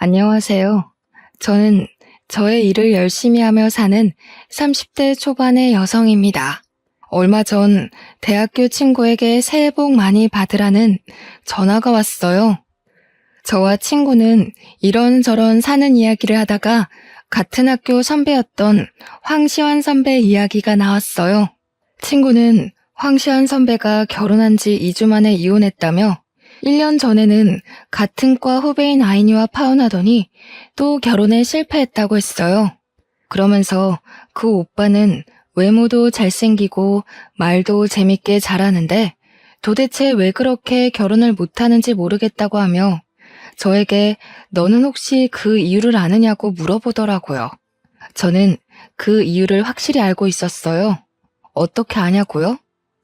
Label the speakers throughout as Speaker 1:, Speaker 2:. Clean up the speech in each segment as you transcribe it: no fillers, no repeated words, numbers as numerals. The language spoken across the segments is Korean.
Speaker 1: 안녕하세요. 저는 저의 일을 열심히 하며 사는 30대 초반의 여성입니다. 얼마 전 대학교 친구에게 새해 복 많이 받으라는 전화가 왔어요. 저와 친구는 이런저런 사는 이야기를 하다가 같은 학교 선배였던 황시환 선배 이야기가 나왔어요. 친구는 황시환 선배가 결혼한 지 2주 만에 이혼했다며 1년 전에는 같은 과 후배인 아이니와 파혼하더니 또 결혼에 실패했다고 했어요. 그러면서 그 오빠는 외모도 잘생기고 말도 재밌게 잘하는데 도대체 왜 그렇게 결혼을 못하는지 모르겠다고 하며 저에게 너는 혹시 그 이유를 아느냐고 물어보더라고요. 저는 그 이유를 확실히 알고 있었어요. 어떻게 아냐고요?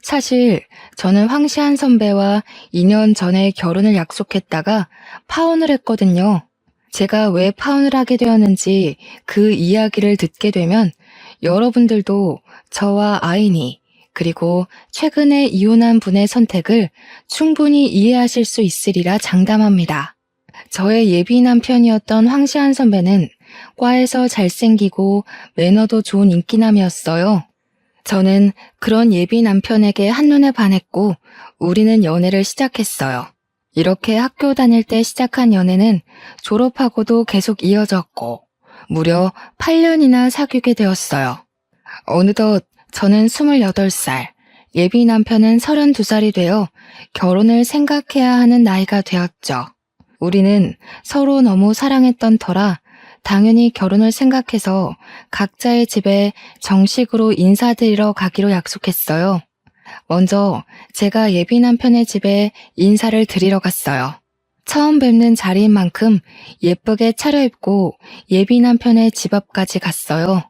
Speaker 1: 사실 저는 황시한 선배와 2년 전에 결혼을 약속했다가 파혼을 했거든요. 제가 왜 파혼을 하게 되었는지 그 이야기를 듣게 되면 여러분들도 저와 아이니 그리고 최근에 이혼한 분의 선택을 충분히 이해하실 수 있으리라 장담합니다. 저의 예비 남편이었던 황시한 선배는 과에서 잘생기고 매너도 좋은 인기남이었어요. 저는 그런 예비 남편에게 한눈에 반했고 우리는 연애를 시작했어요. 이렇게 학교 다닐 때 시작한 연애는 졸업하고도 계속 이어졌고 무려 8년이나 사귀게 되었어요. 어느덧 저는 28살, 예비 남편은 32살이 되어 결혼을 생각해야 하는 나이가 되었죠. 우리는 서로 너무 사랑했던 터라 당연히 결혼을 생각해서 각자의 집에 정식으로 인사드리러 가기로 약속했어요. 먼저 제가 예비 남편의 집에 인사를 드리러 갔어요. 처음 뵙는 자리인 만큼 예쁘게 차려입고 예비 남편의 집 앞까지 갔어요.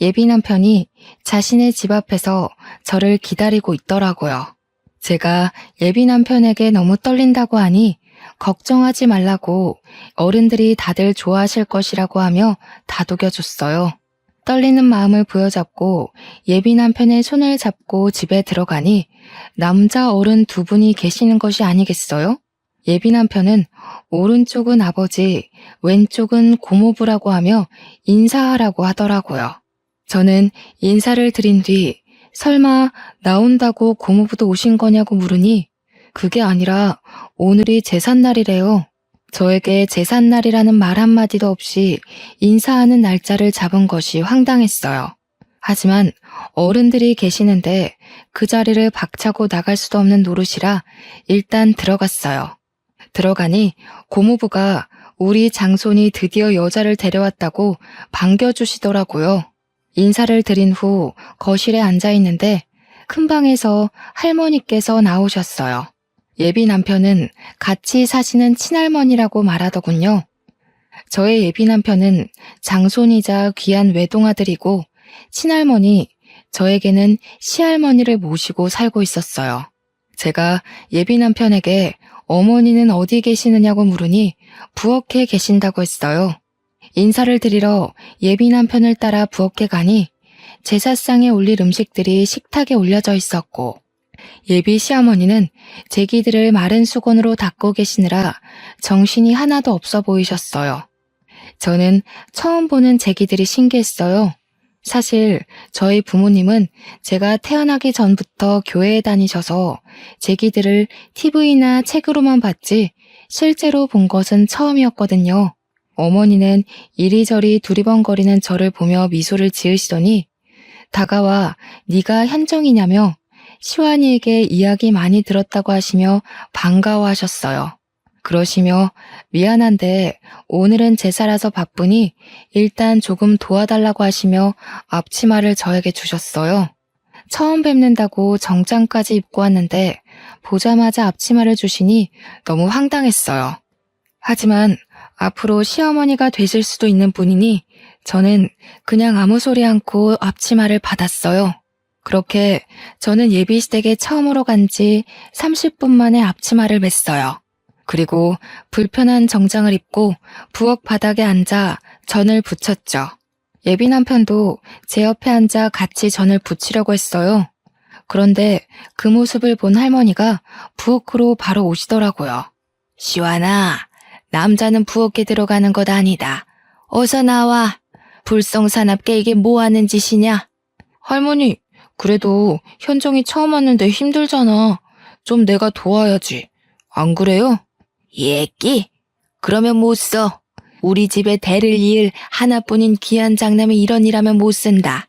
Speaker 1: 예비 남편이 자신의 집 앞에서 저를 기다리고 있더라고요. 제가 예비 남편에게 너무 떨린다고 하니 걱정하지 말라고 어른들이 다들 좋아하실 것이라고 하며 다독여줬어요. 떨리는 마음을 부여잡고 예비 남편의 손을 잡고 집에 들어가니 남자 어른 두 분이 계시는 것이 아니겠어요? 예비 남편은 오른쪽은 아버지, 왼쪽은 고모부라고 하며 인사하라고 하더라고요. 저는 인사를 드린 뒤 설마 나온다고 고모부도 오신 거냐고 물으니 그게 아니라 오늘이 제삿날이래요. 저에게 제삿날이라는 말 한마디도 없이 인사하는 날짜를 잡은 것이 황당했어요. 하지만 어른들이 계시는데 그 자리를 박차고 나갈 수도 없는 노릇이라 일단 들어갔어요. 들어가니 고모부가 우리 장손이 드디어 여자를 데려왔다고 반겨주시더라고요. 인사를 드린 후 거실에 앉아 있는데 큰 방에서 할머니께서 나오셨어요. 예비 남편은 같이 사시는 친할머니라고 말하더군요. 저의 예비 남편은 장손이자 귀한 외동아들이고 친할머니, 저에게는 시할머니를 모시고 살고 있었어요. 제가 예비 남편에게 어머니는 어디 계시느냐고 물으니 부엌에 계신다고 했어요. 인사를 드리러 예비 남편을 따라 부엌에 가니 제사상에 올릴 음식들이 식탁에 올려져 있었고 예비 시어머니는 제기들을 마른 수건으로 닦고 계시느라 정신이 하나도 없어 보이셨어요. 저는 처음 보는 제기들이 신기했어요. 사실 저희 부모님은 제가 태어나기 전부터 교회에 다니셔서 제기들을 TV나 책으로만 봤지 실제로 본 것은 처음이었거든요. 어머니는 이리저리 두리번거리는 저를 보며 미소를 지으시더니 다가와 네가 현정이냐며 시완이에게 이야기 많이 들었다고 하시며 반가워하셨어요. 그러시며 미안한데 오늘은 제사라서 바쁘니 일단 조금 도와달라고 하시며 앞치마를 저에게 주셨어요. 처음 뵙는다고 정장까지 입고 왔는데 보자마자 앞치마를 주시니 너무 황당했어요. 하지만 앞으로 시어머니가 되실 수도 있는 분이니 저는 그냥 아무 소리 않고 앞치마를 받았어요. 그렇게 저는 예비시댁에 처음으로 간 지 30분 만에 앞치마를 맸어요. 그리고 불편한 정장을 입고 부엌 바닥에 앉아 전을 부쳤죠. 예비 남편도 제 옆에 앉아 같이 전을 부치려고 했어요. 그런데 그 모습을 본 할머니가 부엌으로 바로 오시더라고요. 시완아, 남자는 부엌에 들어가는 것 아니다. 어서 나와. 불성사납게 이게 뭐 하는 짓이냐? 할머니, 그래도 현정이 처음 왔는데 힘들잖아. 좀 내가 도와야지. 안 그래요? 예끼? 그러면 못 써. 우리 집에 대를 이을 하나뿐인 귀한 장남이 이런 일하면 못 쓴다.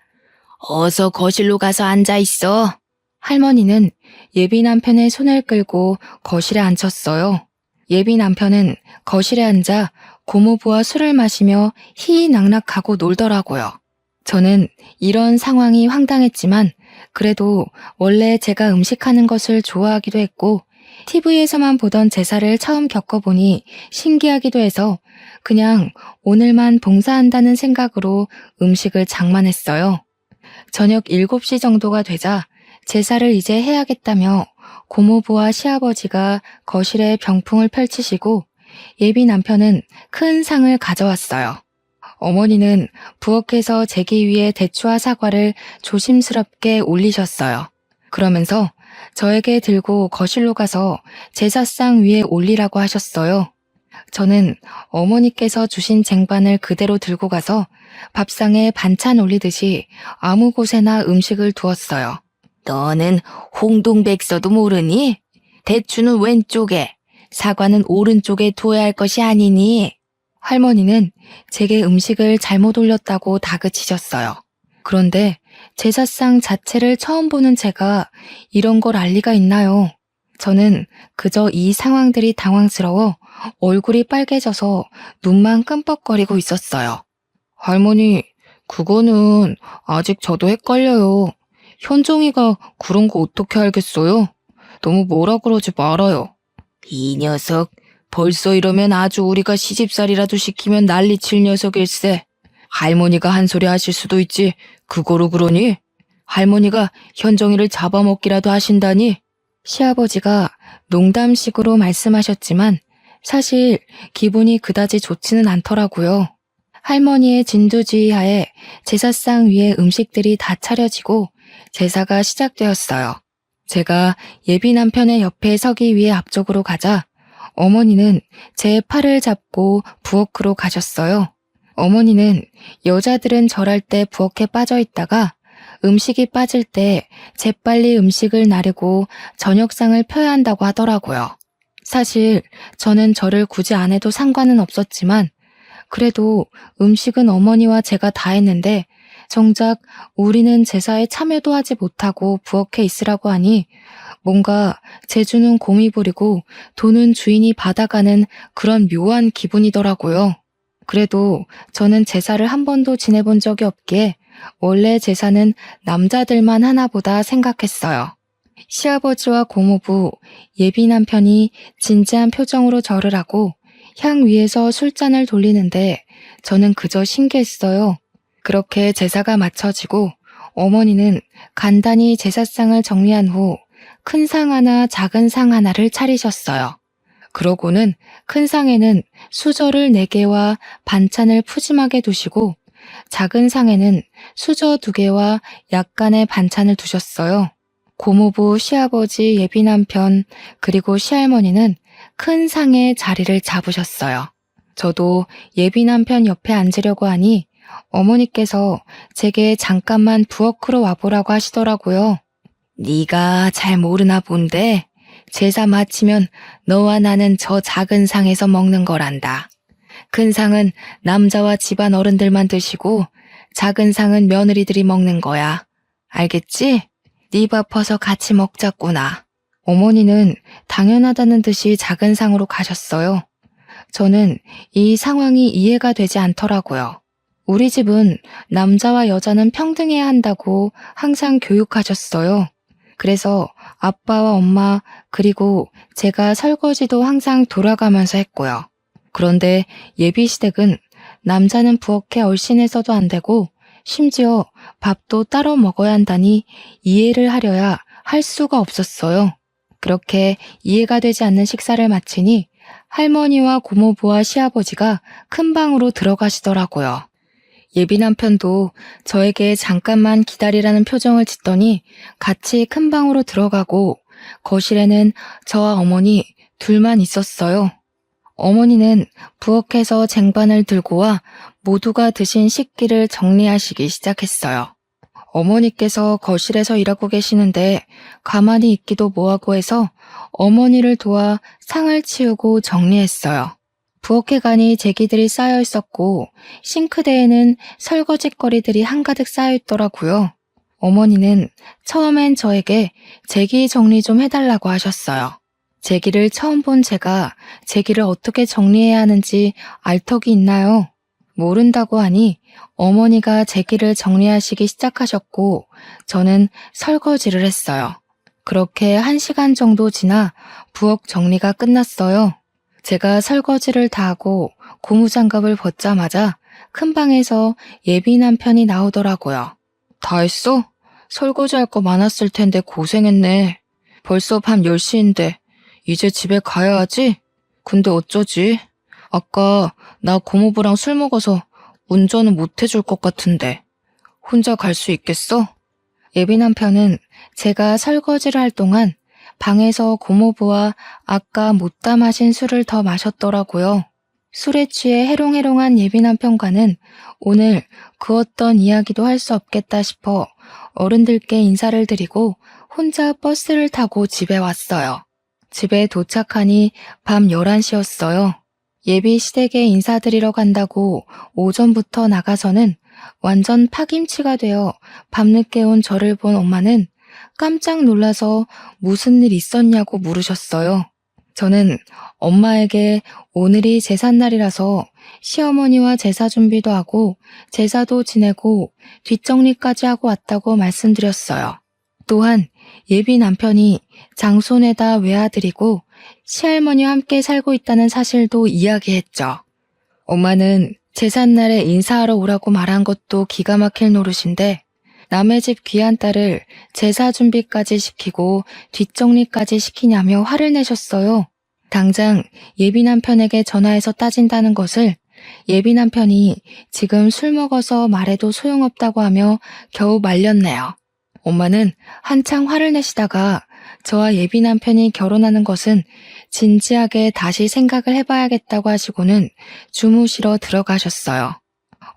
Speaker 1: 어서 거실로 가서 앉아 있어. 할머니는 예비 남편의 손을 끌고 거실에 앉혔어요. 예비 남편은 거실에 앉아 고모부와 술을 마시며 희희낙낙하고 놀더라고요. 저는 이런 상황이 황당했지만 그래도 원래 제가 음식하는 것을 좋아하기도 했고 TV에서만 보던 제사를 처음 겪어보니 신기하기도 해서 그냥 오늘만 봉사한다는 생각으로 음식을 장만했어요. 저녁 7시 정도가 되자 제사를 이제 해야겠다며 고모부와 시아버지가 거실에 병풍을 펼치시고 예비 남편은 큰 상을 가져왔어요. 어머니는 부엌에서 제기 위에 대추와 사과를 조심스럽게 올리셨어요. 그러면서 저에게 들고 거실로 가서 제사상 위에 올리라고 하셨어요. 저는 어머니께서 주신 쟁반을 그대로 들고 가서 밥상에 반찬 올리듯이 아무 곳에나 음식을 두었어요. 너는 홍동백서도 모르니? 대추는 왼쪽에, 사과는 오른쪽에 두어야 할 것이 아니니? 할머니는 제게 음식을 잘못 올렸다고 다그치셨어요. 그런데 제사상 자체를 처음 보는 제가 이런 걸 알 리가 있나요? 저는 그저 이 상황들이 당황스러워 얼굴이 빨개져서 눈만 끔뻑거리고 있었어요. 할머니, 그거는 아직 저도 헷갈려요. 현정이가 그런 거 어떻게 알겠어요? 너무 뭐라 그러지 말아요. 이 녀석, 벌써 이러면 아주 우리가 시집살이라도 시키면 난리칠 녀석일세. 할머니가 한 소리 하실 수도 있지. 그거로 그러니? 할머니가 현정이를 잡아먹기라도 하신다니? 시아버지가 농담식으로 말씀하셨지만 사실 기분이 그다지 좋지는 않더라고요. 할머니의 진두지휘하에 제사상 위에 음식들이 다 차려지고 제사가 시작되었어요. 제가 예비 남편의 옆에 서기 위해 앞쪽으로 가자 어머니는 제 팔을 잡고 부엌으로 가셨어요. 어머니는 여자들은 절할 때 부엌에 빠져 있다가 음식이 빠질 때 재빨리 음식을 나르고 저녁상을 펴야 한다고 하더라고요. 사실 저는 절을 굳이 안 해도 상관은 없었지만 그래도 음식은 어머니와 제가 다 했는데 정작 우리는 제사에 참여도 하지 못하고 부엌에 있으라고 하니 뭔가 재주는 곰이 부리고 돈은 주인이 받아가는 그런 묘한 기분이더라고요. 그래도 저는 제사를 한 번도 지내본 적이 없기에 원래 제사는 남자들만 하나 보다 생각했어요. 시아버지와 고모부, 예비 남편이 진지한 표정으로 절을 하고 향 위에서 술잔을 돌리는데 저는 그저 신기했어요. 그렇게 제사가 마쳐지고 어머니는 간단히 제사상을 정리한 후 큰 상 하나, 작은 상 하나를 차리셨어요. 그러고는 큰 상에는 수저를 4개와 반찬을 푸짐하게 두시고 작은 상에는 수저 2개와 약간의 반찬을 두셨어요. 고모부, 시아버지, 예비 남편, 그리고 시할머니는 큰 상에 자리를 잡으셨어요. 저도 예비 남편 옆에 앉으려고 하니 어머니께서 제게 잠깐만 부엌으로 와보라고 하시더라고요. 네가 잘 모르나 본데 제사 마치면 너와 나는 저 작은 상에서 먹는 거란다. 큰 상은 남자와 집안 어른들만 드시고 작은 상은 며느리들이 먹는 거야. 알겠지? 네 바빠서 같이 먹자꾸나. 어머니는 당연하다는 듯이 작은 상으로 가셨어요. 저는 이 상황이 이해가 되지 않더라고요. 우리 집은 남자와 여자는 평등해야 한다고 항상 교육하셨어요. 그래서 아빠와 엄마 그리고 제가 설거지도 항상 돌아가면서 했고요. 그런데 예비시댁은 남자는 부엌에 얼씬해서도 안 되고 심지어 밥도 따로 먹어야 한다니 이해를 하려야 할 수가 없었어요. 그렇게 이해가 되지 않는 식사를 마치니 할머니와 고모부와 시아버지가 큰 방으로 들어가시더라고요. 예비 남편도 저에게 잠깐만 기다리라는 표정을 짓더니 같이 큰 방으로 들어가고 거실에는 저와 어머니 둘만 있었어요. 어머니는 부엌에서 쟁반을 들고 와 모두가 드신 식기를 정리하시기 시작했어요. 어머니께서 거실에서 일하고 계시는데 가만히 있기도 뭐하고 해서 어머니를 도와 상을 치우고 정리했어요. 부엌에 가니 제기들이 쌓여 있었고 싱크대에는 설거지거리들이 한가득 쌓여 있더라고요. 어머니는 처음엔 저에게 제기 정리 좀 해달라고 하셨어요. 제기를 처음 본 제가 제기를 어떻게 정리해야 하는지 알 턱이 있나요? 모른다고 하니 어머니가 제기를 정리하시기 시작하셨고 저는 설거지를 했어요. 그렇게 1시간 정도 지나 부엌 정리가 끝났어요. 제가 설거지를 다 하고 고무장갑을 벗자마자 큰 방에서 예비 남편이 나오더라고요. 다 했어? 설거지할 거 많았을 텐데 고생했네. 벌써 밤 10시인데 이제 집에 가야 하지? 근데 어쩌지? 아까 나 고모부랑 술 먹어서 운전은 못 해줄 것 같은데 혼자 갈 수 있겠어? 예비 남편은 제가 설거지를 할 동안 방에서 고모부와 아까 못다 마신 술을 더 마셨더라고요. 술에 취해 해롱해롱한 예비 남편과는 오늘 그 어떤 이야기도 할 수 없겠다 싶어 어른들께 인사를 드리고 혼자 버스를 타고 집에 왔어요. 집에 도착하니 밤 11시였어요. 예비 시댁에 인사드리러 간다고 오전부터 나가서는 완전 파김치가 되어 밤늦게 온 저를 본 엄마는 깜짝 놀라서 무슨 일 있었냐고 물으셨어요. 저는 엄마에게 오늘이 제삿날이라서 시어머니와 제사 준비도 하고 제사도 지내고 뒷정리까지 하고 왔다고 말씀드렸어요. 또한 예비 남편이 장손에다 외아들이고 시할머니와 함께 살고 있다는 사실도 이야기했죠. 엄마는 제삿날에 인사하러 오라고 말한 것도 기가 막힐 노릇인데 남의 집 귀한 딸을 제사 준비까지 시키고 뒷정리까지 시키냐며 화를 내셨어요. 당장 예비 남편에게 전화해서 따진다는 것을 예비 남편이 지금 술 먹어서 말해도 소용없다고 하며 겨우 말렸네요. 엄마는 한창 화를 내시다가 저와 예비 남편이 결혼하는 것은 진지하게 다시 생각을 해봐야겠다고 하시고는 주무시러 들어가셨어요.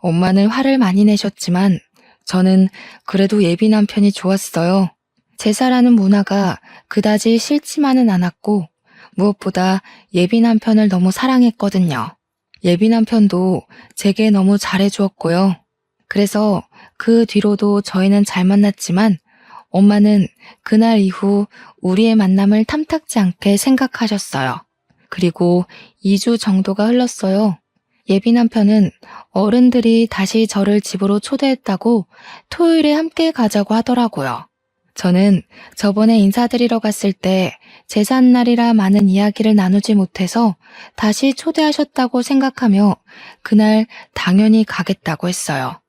Speaker 1: 엄마는 화를 많이 내셨지만 저는 그래도 예비 남편이 좋았어요. 제사라는 문화가 그다지 싫지만은 않았고 무엇보다 예비 남편을 너무 사랑했거든요. 예비 남편도 제게 너무 잘해주었고요. 그래서 그 뒤로도 저희는 잘 만났지만 엄마는 그날 이후 우리의 만남을 탐탁지 않게 생각하셨어요. 그리고 2주 정도가 흘렀어요. 예비 남편은 어른들이 다시 저를 집으로 초대했다고 토요일에 함께 가자고 하더라고요. 저는 저번에 인사드리러 갔을 때 제삿날이라 많은 이야기를 나누지 못해서 다시 초대하셨다고 생각하며 그날 당연히 가겠다고 했어요.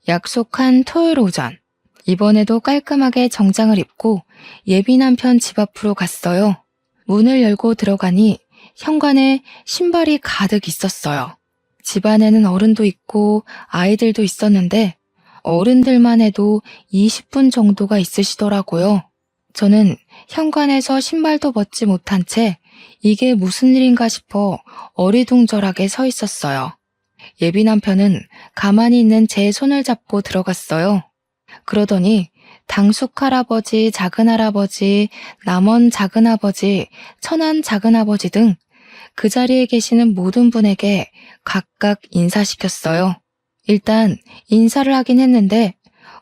Speaker 1: 약속한 토요일 오전, 이번에도 깔끔하게 정장을 입고 예비 남편 집 앞으로 갔어요. 문을 열고 들어가니 현관에 신발이 가득 있었어요. 집 안에는 어른도 있고 아이들도 있었는데 어른들만 해도 20분 정도가 있으시더라고요. 저는 현관에서 신발도 벗지 못한 채 이게 무슨 일인가 싶어 어리둥절하게 서 있었어요. 예비 남편은 가만히 있는 제 손을 잡고 들어갔어요. 그러더니 당숙 할아버지, 작은 할아버지, 남원 작은 아버지, 천안 작은 아버지 등 그 자리에 계시는 모든 분에게 각각 인사시켰어요. 일단 인사를 하긴 했는데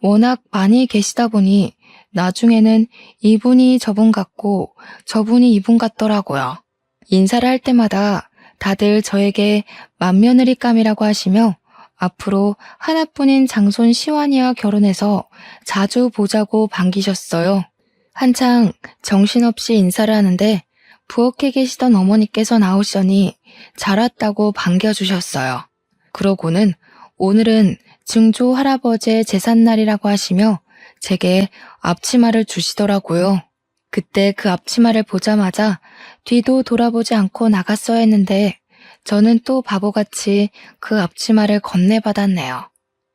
Speaker 1: 워낙 많이 계시다 보니 나중에는 이분이 저분 같고 저분이 이분 같더라고요. 인사를 할 때마다 다들 저에게 맏며느리감이라고 하시며 앞으로 하나뿐인 장손 시완이와 결혼해서 자주 보자고 반기셨어요. 한창 정신없이 인사를 하는데 부엌에 계시던 어머니께서 나오시더니 잘 왔다고 반겨주셨어요. 그러고는 오늘은 증조 할아버지의 제삿날이라고 하시며 제게 앞치마를 주시더라고요. 그때 그 앞치마를 보자마자 뒤도 돌아보지 않고 나갔어야 했는데 저는 또 바보같이 그 앞치마를 건네받았네요.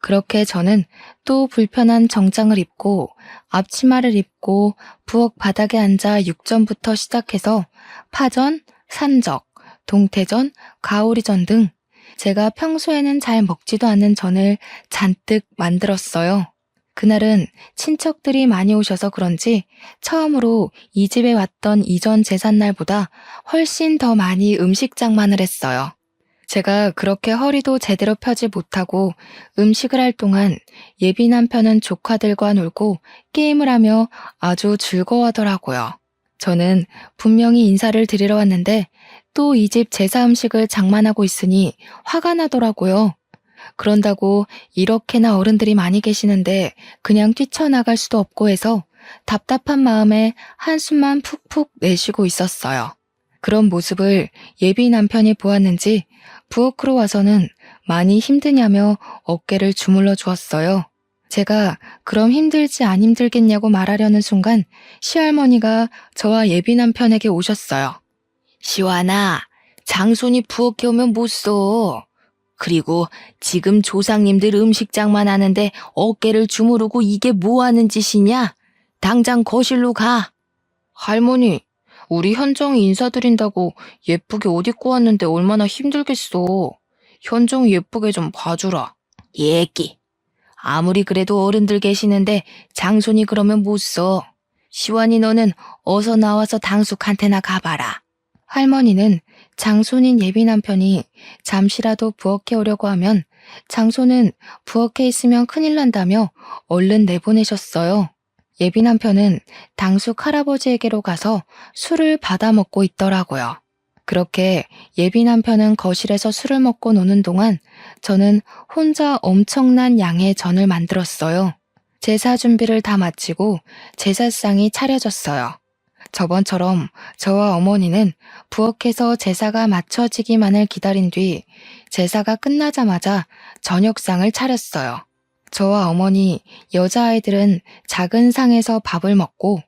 Speaker 1: 그렇게 저는 또 불편한 정장을 입고 앞치마를 입고 부엌 바닥에 앉아 육전부터 시작해서 파전, 산적, 동태전, 가오리전 등 제가 평소에는 잘 먹지도 않는 전을 잔뜩 만들었어요. 그날은 친척들이 많이 오셔서 그런지 처음으로 이 집에 왔던 이전 제삿날보다 훨씬 더 많이 음식 장만을 했어요. 제가 그렇게 허리도 제대로 펴지 못하고 음식을 할 동안 예비 남편은 조카들과 놀고 게임을 하며 아주 즐거워하더라고요. 저는 분명히 인사를 드리러 왔는데 또 이 집 제사 음식을 장만하고 있으니 화가 나더라고요. 그런다고 이렇게나 어른들이 많이 계시는데 그냥 뛰쳐나갈 수도 없고 해서 답답한 마음에 한숨만 푹푹 내쉬고 있었어요. 그런 모습을 예비 남편이 보았는지 부엌으로 와서는 많이 힘드냐며 어깨를 주물러 주었어요. 제가 그럼 힘들지 안 힘들겠냐고 말하려는 순간 시할머니가 저와 예비 남편에게 오셨어요. 시완아, 장손이 부엌에 오면 못 써. 그리고 지금 조상님들 음식장만 하는데 어깨를 주무르고 이게 뭐 하는 짓이냐? 당장 거실로 가. 할머니, 우리 현정이 인사드린다고 예쁘게 옷 입고 왔는데 얼마나 힘들겠어. 현정이 예쁘게 좀 봐주라. 예끼. 아무리 그래도 어른들 계시는데 장손이 그러면 못 써. 시완이 너는 어서 나와서 당숙한테나 가봐라. 할머니는 장손인 예비 남편이 잠시라도 부엌에 오려고 하면 장손은 부엌에 있으면 큰일 난다며 얼른 내보내셨어요. 예비 남편은 당숙 할아버지에게로 가서 술을 받아 먹고 있더라고요. 그렇게 예비 남편은 거실에서 술을 먹고 노는 동안 저는 혼자 엄청난 양의 전을 만들었어요. 제사 준비를 다 마치고 제사상이 차려졌어요. 저번처럼 저와 어머니는 부엌에서 제사가 마쳐지기만을 기다린 뒤 제사가 끝나자마자 저녁상을 차렸어요. 저와 어머니, 여자아이들은 작은 상에서 밥을 먹고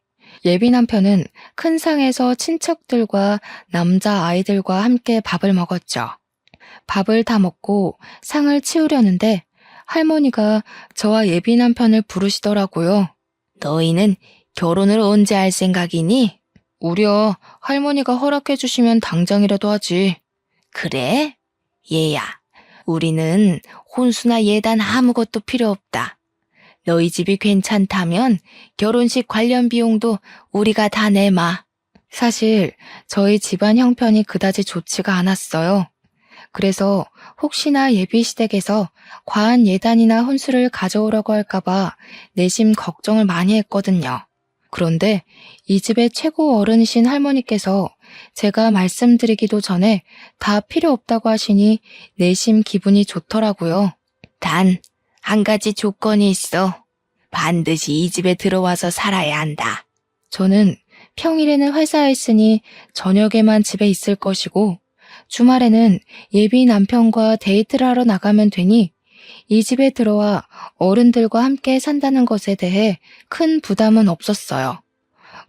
Speaker 1: 예비 남편은 큰 상에서 친척들과 남자아이들과 함께 밥을 먹었죠. 밥을 다 먹고 상을 치우려는데 할머니가 저와 예비 남편을 부르시더라고요. 너희는 결혼을 언제 할 생각이니? 우려 할머니가 허락해 주시면 당장이라도 하지. 그래? 얘야, 우리는 혼수나 예단 아무것도 필요 없다. 너희 집이 괜찮다면 결혼식 관련 비용도 우리가 다 내마. 사실 저희 집안 형편이 그다지 좋지가 않았어요. 그래서 혹시나 예비시댁에서 과한 예단이나 혼수를 가져오라고 할까봐 내심 걱정을 많이 했거든요. 그런데 이 집의 최고 어른이신 할머니께서 제가 말씀드리기도 전에 다 필요 없다고 하시니 내심 기분이 좋더라고요. 단, 한 가지 조건이 있어. 반드시 이 집에 들어와서 살아야 한다. 저는 평일에는 회사에 있으니 저녁에만 집에 있을 것이고 주말에는 예비 남편과 데이트를 하러 나가면 되니 이 집에 들어와 어른들과 함께 산다는 것에 대해 큰 부담은 없었어요.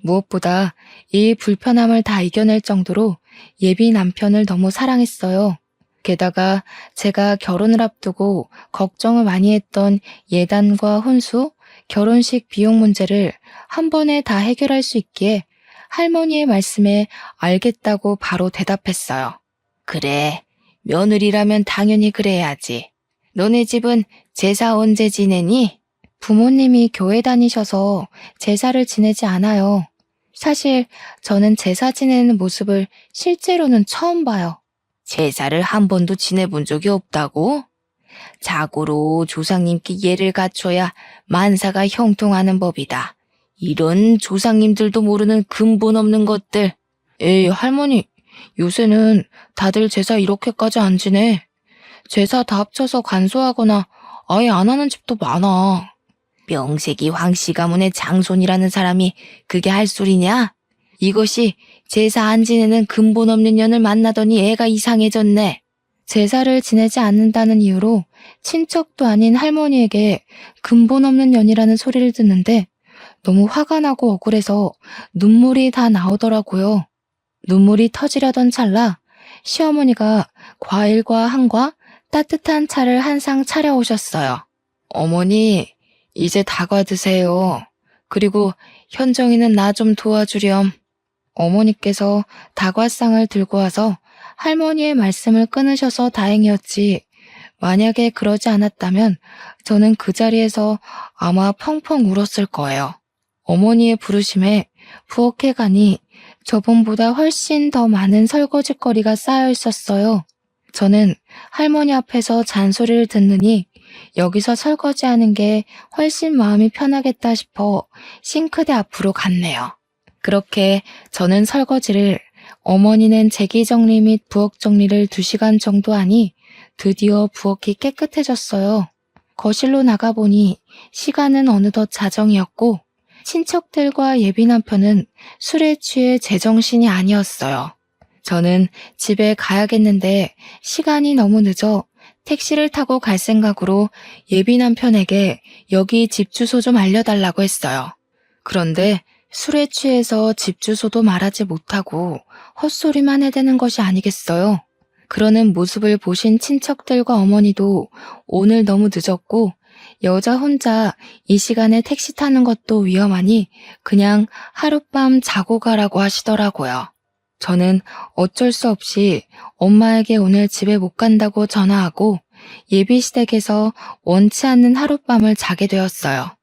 Speaker 1: 무엇보다 이 불편함을 다 이겨낼 정도로 예비 남편을 너무 사랑했어요. 게다가 제가 결혼을 앞두고 걱정을 많이 했던 예단과 혼수, 결혼식 비용 문제를 한 번에 다 해결할 수 있기에 할머니의 말씀에 알겠다고 바로 대답했어요. 그래, 며느리라면 당연히 그래야지. 너네 집은 제사 언제 지내니? 부모님이 교회 다니셔서 제사를 지내지 않아요. 사실 저는 제사 지내는 모습을 실제로는 처음 봐요. 제사를 한 번도 지내본 적이 없다고? 자고로 조상님께 예를 갖춰야 만사가 형통하는 법이다. 이런 조상님들도 모르는 근본 없는 것들. 에이, 할머니, 요새는 다들 제사 이렇게까지 안 지내. 제사 다 합쳐서 간소하거나 아예 안 하는 집도 많아. 명색이 황씨 가문의 장손이라는 사람이 그게 할 소리냐? 이것이 제사 안 지내는 근본 없는 년을 만나더니 애가 이상해졌네. 제사를 지내지 않는다는 이유로 친척도 아닌 할머니에게 근본 없는 년이라는 소리를 듣는데 너무 화가 나고 억울해서 눈물이 다 나오더라고요. 눈물이 터지려던 찰나 시어머니가 과일과 한과 따뜻한 차를 한 상 차려오셨어요. 어머니, 이제 다과 드세요. 그리고 현정이는 나 좀 도와주렴. 어머니께서 다과상을 들고 와서 할머니의 말씀을 끊으셔서 다행이었지. 만약에 그러지 않았다면 저는 그 자리에서 아마 펑펑 울었을 거예요. 어머니의 부르심에 부엌에 가니 저번보다 훨씬 더 많은 설거지거리가 쌓여 있었어요. 저는 할머니 앞에서 잔소리를 듣느니 여기서 설거지하는 게 훨씬 마음이 편하겠다 싶어 싱크대 앞으로 갔네요. 그렇게 저는 설거지를, 어머니는 제기 정리 및 부엌 정리를 2시간 정도 하니 드디어 부엌이 깨끗해졌어요. 거실로 나가보니 시간은 어느덧 자정이었고 친척들과 예비 남편은 술에 취해 제정신이 아니었어요. 저는 집에 가야겠는데 시간이 너무 늦어 택시를 타고 갈 생각으로 예비 남편에게 여기 집 주소 좀 알려달라고 했어요. 그런데 술에 취해서 집 주소도 말하지 못하고 헛소리만 해대는 것이 아니겠어요. 그러는 모습을 보신 친척들과 어머니도 오늘 너무 늦었고 여자 혼자 이 시간에 택시 타는 것도 위험하니 그냥 하룻밤 자고 가라고 하시더라고요. 저는 어쩔 수 없이 엄마에게 오늘 집에 못 간다고 전화하고 예비시댁에서 원치 않는 하룻밤을 자게 되었어요.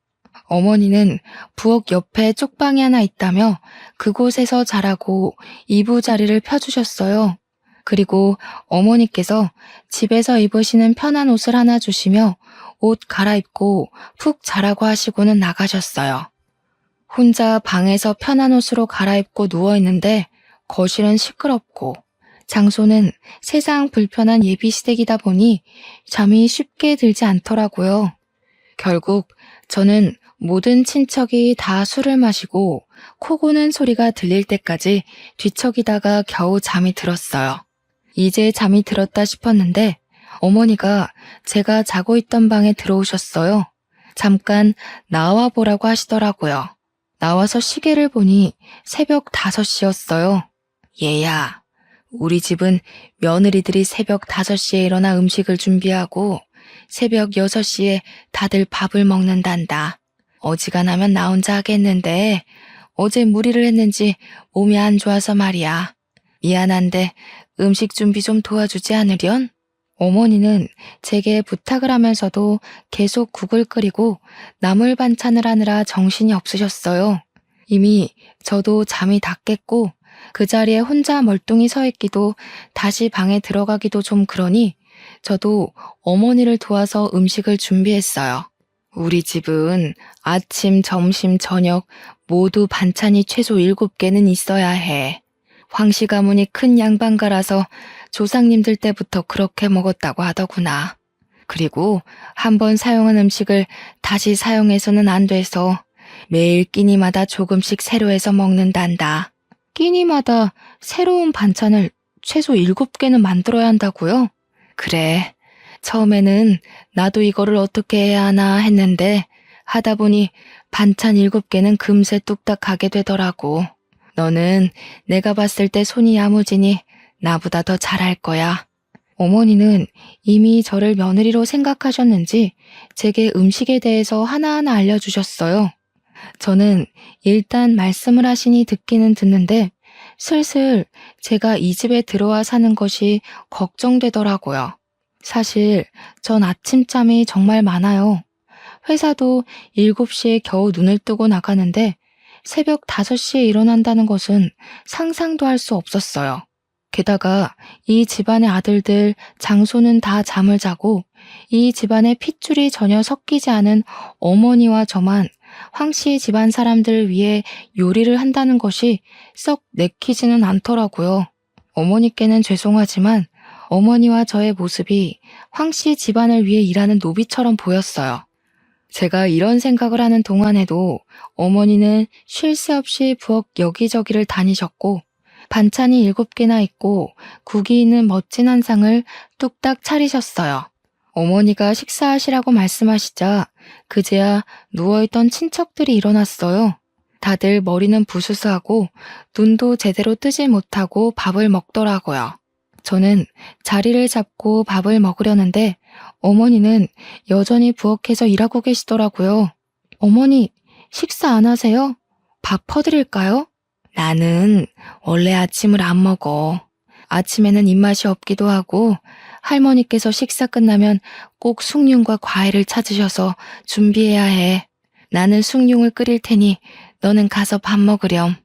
Speaker 1: 어머니는 부엌 옆에 쪽방이 하나 있다며 그곳에서 자라고 이부자리를 펴주셨어요. 그리고 어머니께서 집에서 입으시는 편한 옷을 하나 주시며 옷 갈아입고 푹 자라고 하시고는 나가셨어요. 혼자 방에서 편한 옷으로 갈아입고 누워있는데 거실은 시끄럽고 장소는 세상 불편한 예비시댁이다 보니 잠이 쉽게 들지 않더라고요. 결국 저는 모든 친척이 다 술을 마시고 코 고는 소리가 들릴 때까지 뒤척이다가 겨우 잠이 들었어요. 이제 잠이 들었다 싶었는데 어머니가 제가 자고 있던 방에 들어오셨어요. 잠깐 나와 보라고 하시더라고요. 나와서 시계를 보니 새벽 5시였어요. 얘야, 우리 집은 며느리들이 새벽 5시에 일어나 음식을 준비하고 새벽 6시에 다들 밥을 먹는단다. 어지간하면 나 혼자 하겠는데 어제 무리를 했는지 몸이 안 좋아서 말이야. 미안한데 음식 준비 좀 도와주지 않으련? 어머니는 제게 부탁을 하면서도 계속 국을 끓이고 나물 반찬을 하느라 정신이 없으셨어요. 이미 저도 잠이 다 깼고 그 자리에 혼자 멀뚱히 서 있기도 다시 방에 들어가기도 좀 그러니 저도 어머니를 도와서 음식을 준비했어요. 우리 집은 아침, 점심, 저녁 모두 반찬이 최소 7개는 있어야 해. 황씨 가문이 큰 양반가라서 조상님들 때부터 그렇게 먹었다고 하더구나. 그리고 한번 사용한 음식을 다시 사용해서는 안 돼서 매일 끼니마다 조금씩 새로 해서 먹는단다. 끼니마다 새로운 반찬을 최소 7개는 만들어야 한다고요? 그래. 처음에는 나도 이거를 어떻게 해야 하나 했는데 하다 보니 반찬 7개는 금세 뚝딱 가게 되더라고. 너는 내가 봤을 때 손이 야무지니 나보다 더 잘할 거야. 어머니는 이미 저를 며느리로 생각하셨는지 제게 음식에 대해서 하나하나 알려주셨어요. 저는 일단 말씀을 하시니 듣기는 듣는데 슬슬 제가 이 집에 들어와 사는 것이 걱정되더라고요. 사실 전 아침잠이 정말 많아요. 회사도 7시에 겨우 눈을 뜨고 나가는데 새벽 5시에 일어난다는 것은 상상도 할 수 없었어요. 게다가 이 집안의 아들들, 장손은 다 잠을 자고 이 집안에 핏줄이 전혀 섞이지 않은 어머니와 저만 황씨 집안 사람들을 위해 요리를 한다는 것이 썩 내키지는 않더라고요. 어머니께는 죄송하지만 어머니와 저의 모습이 황씨 집안을 위해 일하는 노비처럼 보였어요. 제가 이런 생각을 하는 동안에도 어머니는 쉴 새 없이 부엌 여기저기를 다니셨고 반찬이 7개나 있고 국이 있는 멋진 한 상을 뚝딱 차리셨어요. 어머니가 식사하시라고 말씀하시자 그제야 누워있던 친척들이 일어났어요. 다들 머리는 부스스하고 눈도 제대로 뜨지 못하고 밥을 먹더라고요. 저는 자리를 잡고 밥을 먹으려는데 어머니는 여전히 부엌에서 일하고 계시더라고요. 어머니, 식사 안 하세요? 밥 퍼드릴까요? 나는 원래 아침을 안 먹어. 아침에는 입맛이 없기도 하고 할머니께서 식사 끝나면 꼭 숭늉과 과일을 찾으셔서 준비해야 해. 나는 숭늉을 끓일 테니 너는 가서 밥 먹으렴.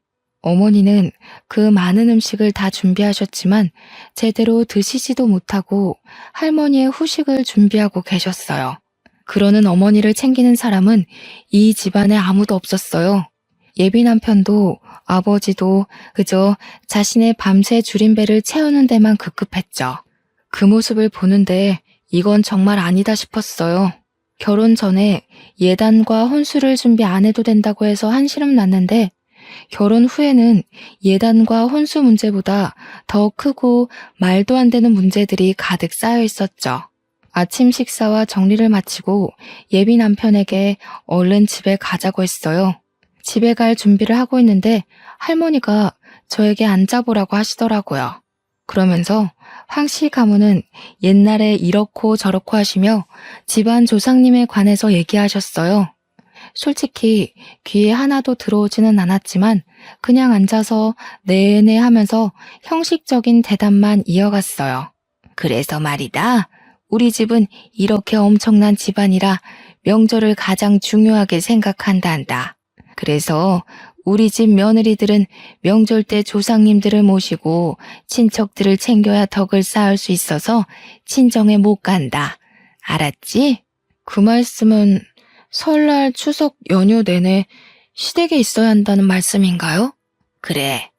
Speaker 1: 어머니는 그 많은 음식을 다 준비하셨지만 제대로 드시지도 못하고 할머니의 후식을 준비하고 계셨어요. 그러는 어머니를 챙기는 사람은 이 집안에 아무도 없었어요. 예비 남편도 아버지도 그저 자신의 밤새 줄인 배를 채우는 데만 급급했죠. 그 모습을 보는데 이건 정말 아니다 싶었어요. 결혼 전에 예단과 혼수를 준비 안 해도 된다고 해서 한시름 났는데 결혼 후에는 예단과 혼수 문제보다 더 크고 말도 안 되는 문제들이 가득 쌓여 있었죠. 아침 식사와 정리를 마치고 예비 남편에게 얼른 집에 가자고 했어요. 집에 갈 준비를 하고 있는데 할머니가 저에게 앉아보라고 하시더라고요. 그러면서 황씨 가문은 옛날에 이렇고 저렇고 하시며 집안 조상님에 관해서 얘기하셨어요. 솔직히 귀에 하나도 들어오지는 않았지만 그냥 앉아서 네네 하면서 형식적인 대답만 이어갔어요. 그래서 말이다. 우리 집은 이렇게 엄청난 집안이라 명절을 가장 중요하게 생각한단다. 그래서 우리 집 며느리들은 명절 때 조상님들을 모시고 친척들을 챙겨야 덕을 쌓을 수 있어서 친정에 못 간다. 알았지? 그 말씀은 설날, 추석 연휴 내내 시댁에 있어야 한다는 말씀인가요? 그래.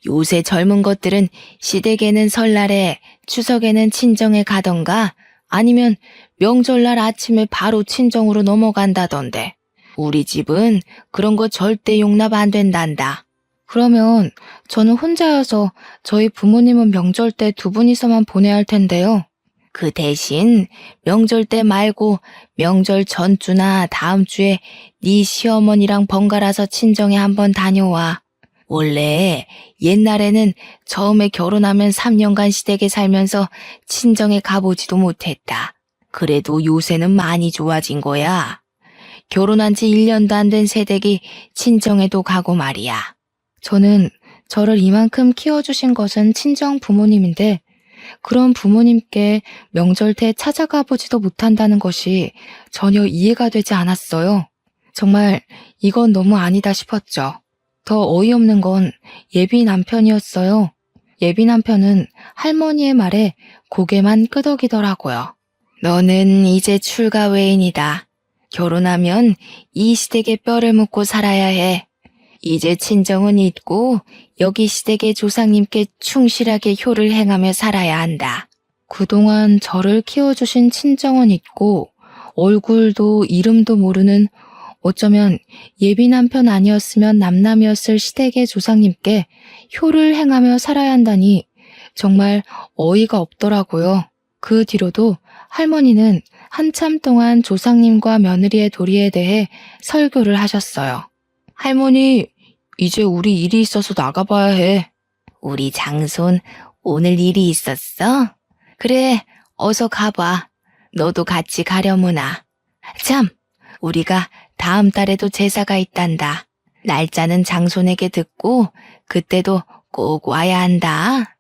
Speaker 1: 요새 젊은 것들은 시댁에는 설날에, 추석에는 친정에 가던가 아니면 명절날 아침에 바로 친정으로 넘어간다던데. 우리 집은 그런 거 절대 용납 안 된단다. 그러면 저는 혼자여서 저희 부모님은 명절 때 두 분이서만 보내야 할 텐데요. 그 대신 명절 때 말고 명절 전주나 다음 주에 네 시어머니랑 번갈아서 친정에 한번 다녀와. 원래 옛날에는 처음에 결혼하면 3년간 시댁에 살면서 친정에 가보지도 못했다. 그래도 요새는 많이 좋아진 거야. 결혼한 지 1년도 안 된 새댁이 친정에도 가고 말이야. 저는 저를 이만큼 키워주신 것은 친정 부모님인데 그런 부모님께 명절 때 찾아가 보지도 못한다는 것이 전혀 이해가 되지 않았어요. 정말 이건 너무 아니다 싶었죠. 더 어이없는 건 예비 남편이었어요. 예비 남편은 할머니의 말에 고개만 끄덕이더라고요. 너는 이제 출가 외인이다. 결혼하면 이 시댁에 뼈를 묻고 살아야 해. 이제 친정은 있고 여기 시댁의 조상님께 충실하게 효를 행하며 살아야 한다. 그동안 저를 키워주신 친정은 있고 얼굴도 이름도 모르는 어쩌면 예비 남편 아니었으면 남남이었을 시댁의 조상님께 효를 행하며 살아야 한다니 정말 어이가 없더라고요. 그 뒤로도 할머니는 한참 동안 조상님과 며느리의 도리에 대해 설교를 하셨어요. 할머니, 이제 우리 일이 있어서 나가봐야 해. 우리 장손 오늘 일이 있었어? 그래, 어서 가봐. 너도 같이 가려무나. 참, 우리가 다음 달에도 제사가 있단다. 날짜는 장손에게 듣고 그때도 꼭 와야 한다.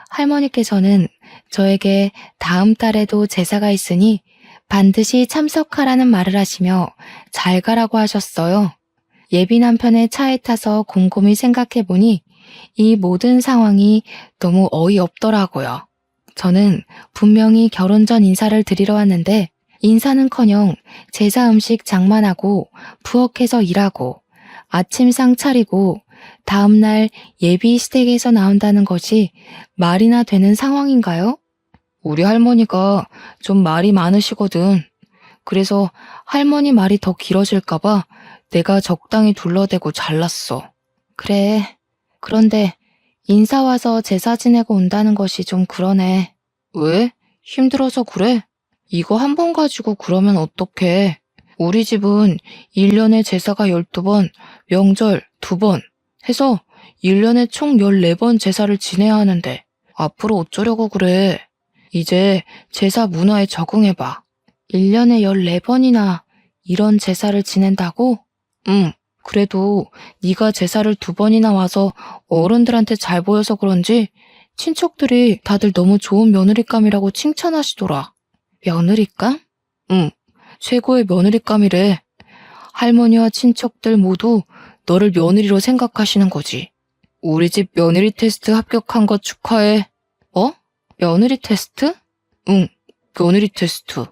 Speaker 1: 할머니께서는 저에게 다음 달에도 제사가 있으니 반드시 참석하라는 말을 하시며 잘 가라고 하셨어요. 예비 남편의 차에 타서 곰곰이 생각해보니 이 모든 상황이 너무 어이없더라고요. 저는 분명히 결혼 전 인사를 드리러 왔는데 인사는커녕 제사 음식 장만하고 부엌에서 일하고 아침상 차리고 다음날 예비 시댁에서 나온다는 것이 말이나 되는 상황인가요? 우리 할머니가 좀 말이 많으시거든. 그래서 할머니 말이 더 길어질까봐 내가 적당히 둘러대고 잘랐어. 그래. 그런데 인사 와서 제사 지내고 온다는 것이 좀 그러네. 왜? 힘들어서 그래? 이거 한 번 가지고 그러면 어떡해. 우리 집은 1년에 제사가 12번, 명절 2번 해서 1년에 총 14번 제사를 지내야 하는데 앞으로 어쩌려고 그래. 이제 제사 문화에 적응해봐. 1년에 14번이나 이런 제사를 지낸다고? 그래도 네가 제사를 2번이나 와서 어른들한테 잘 보여서 그런지 친척들이 다들 너무 좋은 며느리감이라고 칭찬하시더라. 며느리감? 응, 최고의 며느리감이래. 할머니와 친척들 모두 너를 며느리로 생각하시는 거지. 우리 집 며느리 테스트 합격한 거 축하해. 어? 며느리 테스트? 응, 며느리 테스트.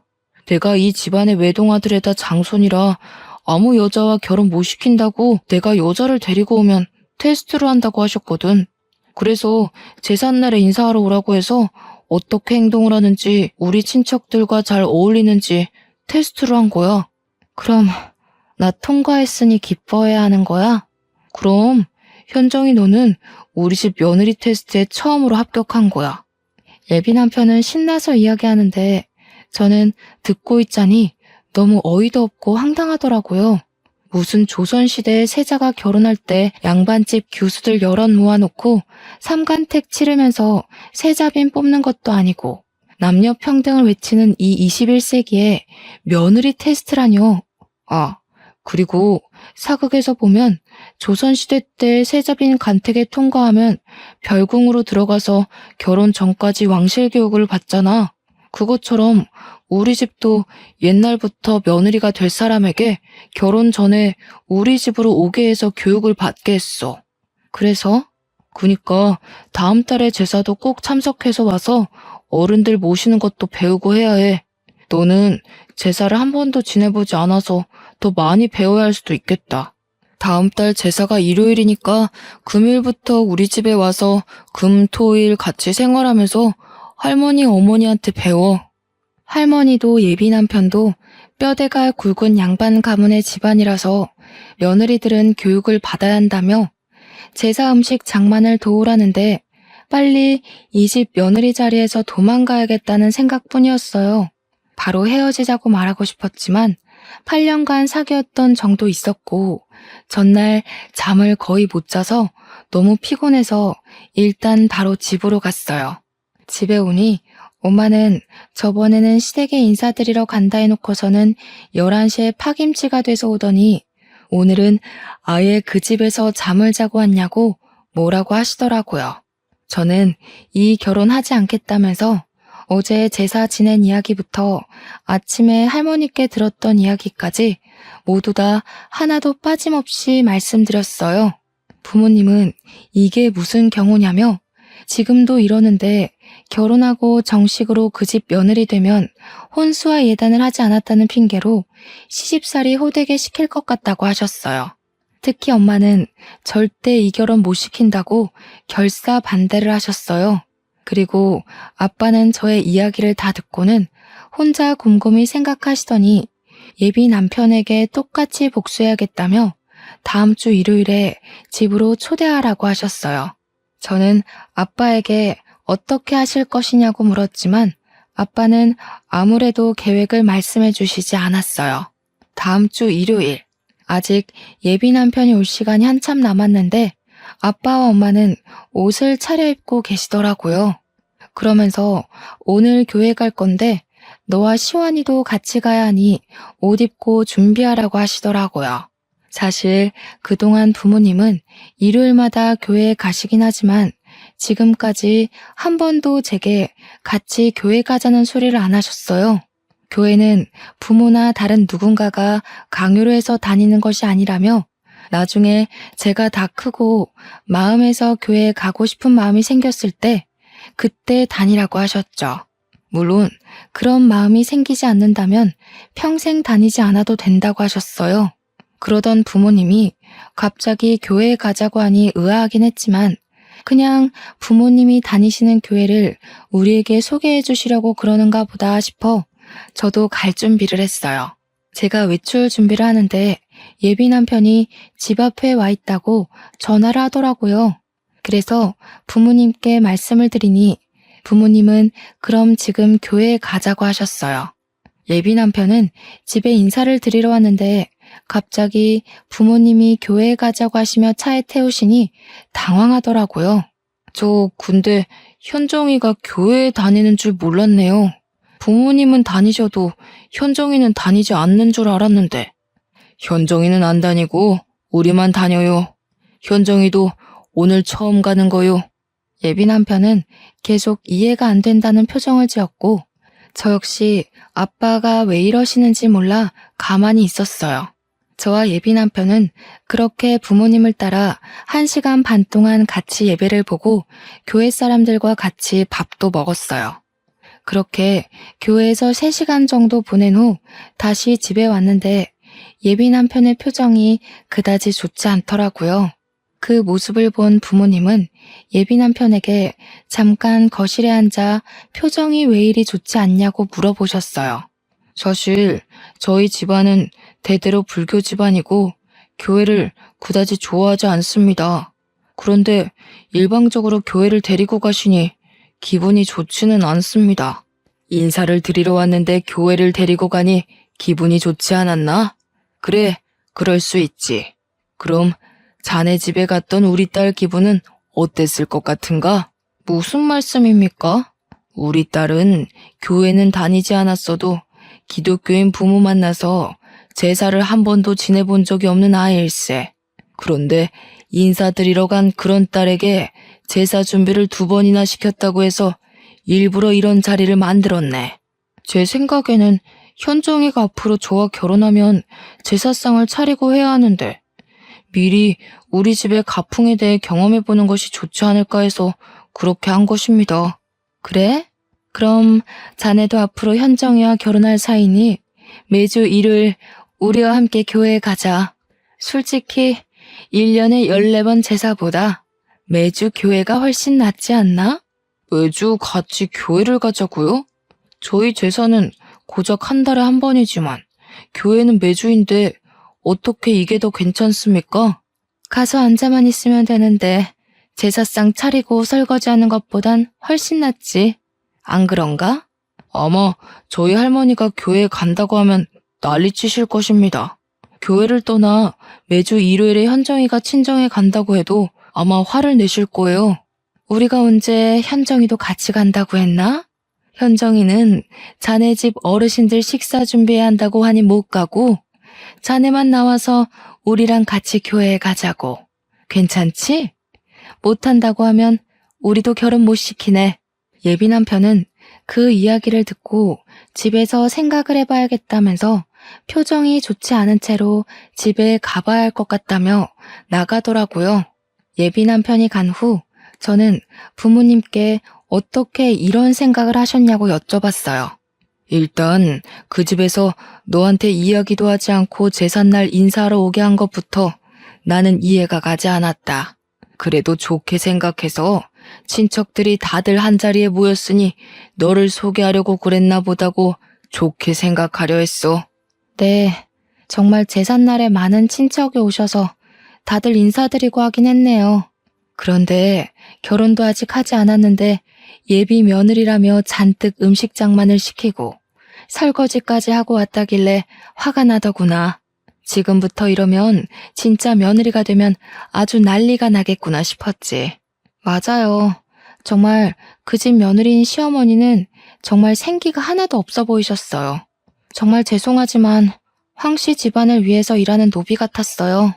Speaker 1: 내가 이 집안의 외동아들에다 장손이라 아무 여자와 결혼 못 시킨다고 내가 여자를 데리고 오면 테스트를 한다고 하셨거든. 그래서 제삿날에 인사하러 오라고 해서 어떻게 행동을 하는지 우리 친척들과 잘 어울리는지 테스트를 한 거야. 그럼 나 통과했으니 기뻐해야 하는 거야? 그럼 현정이 너는 우리 집 며느리 테스트에 처음으로 합격한 거야. 예비 남편은 신나서 이야기하는데 저는 듣고 있자니 너무 어이도 없고 황당하더라고요. 무슨 조선시대의 세자가 결혼할 때 양반집 교수들 여럿 모아놓고 삼간택 치르면서 세자빈 뽑는 것도 아니고 남녀 평등을 외치는 이 21세기에 며느리 테스트라뇨. 아, 그리고 사극에서 보면 조선시대 때 세자빈 간택에 통과하면 별궁으로 들어가서 결혼 전까지 왕실 교육을 받잖아. 그것처럼 우리 집도 옛날부터 며느리가 될 사람에게 결혼 전에 우리 집으로 오게 해서 교육을 받게 했어. 그니까 다음 달에 제사도 꼭 참석해서 와서 어른들 모시는 것도 배우고 해야 해. 너는 제사를 한 번도 지내보지 않아서 더 많이 배워야 할 수도 있겠다. 다음 달 제사가 일요일이니까 금요일부터 우리 집에 와서 금, 토, 일 같이 생활하면서 할머니, 어머니한테 배워. 할머니도 예비 남편도 뼈대가 굵은 양반 가문의 집안이라서 며느리들은 교육을 받아야 한다며 제사 음식 장만을 도우라는데 빨리 이 집 며느리 자리에서 도망가야겠다는 생각뿐이었어요. 바로 헤어지자고 말하고 싶었지만 8년간 사귀었던 정도 있었고 전날 잠을 거의 못 자서 너무 피곤해서 일단 바로 집으로 갔어요. 집에 오니 엄마는 저번에는 시댁에 인사드리러 간다 해놓고서는 11시에 파김치가 돼서 오더니 오늘은 아예 그 집에서 잠을 자고 왔냐고 뭐라고 하시더라고요. 저는 이 결혼하지 않겠다면서 어제 제사 지낸 이야기부터 아침에 할머니께 들었던 이야기까지 모두 다 하나도 빠짐없이 말씀드렸어요. 부모님은 이게 무슨 경우냐며 지금도 이러는데 결혼하고 정식으로 그 집 며느리 되면 혼수와 예단을 하지 않았다는 핑계로 시집살이 호되게 시킬 것 같다고 하셨어요. 특히 엄마는 절대 이 결혼 못 시킨다고 결사 반대를 하셨어요. 그리고 아빠는 저의 이야기를 다 듣고는 혼자 곰곰이 생각하시더니 예비 남편에게 똑같이 복수해야겠다며 다음 주 일요일에 집으로 초대하라고 하셨어요. 저는 아빠에게 어떻게 하실 것이냐고 물었지만 아빠는 아무래도 계획을 말씀해 주시지 않았어요. 다음 주 일요일, 아직 예비 남편이 올 시간이 한참 남았는데 아빠와 엄마는 옷을 차려입고 계시더라고요. 그러면서 오늘 교회 갈 건데 너와 시완이도 같이 가야 하니 옷 입고 준비하라고 하시더라고요. 사실 그동안 부모님은 일요일마다 교회에 가시긴 하지만 지금까지 한 번도 제게 같이 교회 가자는 소리를 안 하셨어요. 교회는 부모나 다른 누군가가 강요로 해서 다니는 것이 아니라며 나중에 제가 다 크고 마음에서 교회에 가고 싶은 마음이 생겼을 때 그때 다니라고 하셨죠. 물론 그런 마음이 생기지 않는다면 평생 다니지 않아도 된다고 하셨어요. 그러던 부모님이 갑자기 교회에 가자고 하니 의아하긴 했지만 그냥 부모님이 다니시는 교회를 우리에게 소개해 주시려고 그러는가 보다 싶어 저도 갈 준비를 했어요. 제가 외출 준비를 하는데 예비 남편이 집 앞에 와 있다고 전화를 하더라고요. 그래서 부모님께 말씀을 드리니 부모님은 그럼 지금 교회에 가자고 하셨어요. 예비 남편은 집에 인사를 드리러 왔는데 갑자기 부모님이 교회에 가자고 하시며 차에 태우시니 당황하더라고요. 저 근데 현정이가 교회에 다니는 줄 몰랐네요. 부모님은 다니셔도 현정이는 다니지 않는 줄 알았는데. 현정이는 안 다니고 우리만 다녀요. 현정이도 오늘 처음 가는 거요. 예비 남편은 계속 이해가 안 된다는 표정을 지었고 저 역시 아빠가 왜 이러시는지 몰라 가만히 있었어요. 저와 예비 남편은 그렇게 부모님을 따라 1시간 반 동안 같이 예배를 보고 교회 사람들과 같이 밥도 먹었어요. 그렇게 교회에서 3시간 정도 보낸 후 다시 집에 왔는데 예비 남편의 표정이 그다지 좋지 않더라고요. 그 모습을 본 부모님은 예비 남편에게 잠깐 거실에 앉아 표정이 왜 이리 좋지 않냐고 물어보셨어요. 사실 저희 집안은 대대로 불교 집안이고 교회를 그다지 좋아하지 않습니다. 그런데 일방적으로 교회를 데리고 가시니 기분이 좋지는 않습니다. 인사를 드리러 왔는데 교회를 데리고 가니 기분이 좋지 않았나? 그래, 그럴 수 있지. 그럼 자네 집에 갔던 우리 딸 기분은 어땠을 것 같은가? 무슨 말씀입니까? 우리 딸은 교회는 다니지 않았어도 기독교인 부모 만나서 제사를 한 번도 지내본 적이 없는 아이일세. 그런데 인사드리러 간 그런 딸에게 제사 준비를 2번이나 시켰다고 해서 일부러 이런 자리를 만들었네. 제 생각에는 현정이가 앞으로 저와 결혼하면 제사상을 차리고 해야 하는데 미리 우리 집의 가풍에 대해 경험해보는 것이 좋지 않을까 해서 그렇게 한 것입니다. 그래? 그럼 자네도 앞으로 현정이와 결혼할 사이니 매주 일요일 우리와 함께 교회에 가자. 솔직히 1년에 14번 제사보다 매주 교회가 훨씬 낫지 않나? 매주 같이 교회를 가자고요? 저희 제사는 고작 한 달에 한 번이지만 교회는 매주인데 어떻게 이게 더 괜찮습니까? 가서 앉아만 있으면 되는데 제사상 차리고 설거지하는 것보단 훨씬 낫지. 안 그런가? 아마 저희 할머니가 교회에 간다고 하면 난리치실 것입니다. 교회를 떠나 매주 일요일에 현정이가 친정에 간다고 해도 아마 화를 내실 거예요. 우리가 언제 현정이도 같이 간다고 했나? 현정이는 자네 집 어르신들 식사 준비해야 한다고 하니 못 가고 자네만 나와서 우리랑 같이 교회에 가자고. 괜찮지? 못한다고 하면 우리도 결혼 못 시키네. 예비 남편은 그 이야기를 듣고 집에서 생각을 해봐야겠다면서 표정이 좋지 않은 채로 집에 가봐야 할 것 같다며 나가더라고요. 예비 남편이 간 후 저는 부모님께 어떻게 이런 생각을 하셨냐고 여쭤봤어요. 일단 그 집에서 너한테 이야기도 하지 않고 제삿날 인사하러 오게 한 것부터 나는 이해가 가지 않았다. 그래도 좋게 생각해서 친척들이 다들 한자리에 모였으니 너를 소개하려고 그랬나 보다고 좋게 생각하려 했어. 네, 정말 제삿날에 많은 친척이 오셔서 다들 인사드리고 하긴 했네요. 그런데 결혼도 아직 하지 않았는데 예비 며느리라며 잔뜩 음식 장만을 시키고 설거지까지 하고 왔다길래 화가 나더구나. 지금부터 이러면 진짜 며느리가 되면 아주 난리가 나겠구나 싶었지. 맞아요. 정말 그 집 며느리인 시어머니는 정말 생기가 하나도 없어 보이셨어요. 정말 죄송하지만 황씨 집안을 위해서 일하는 노비 같았어요.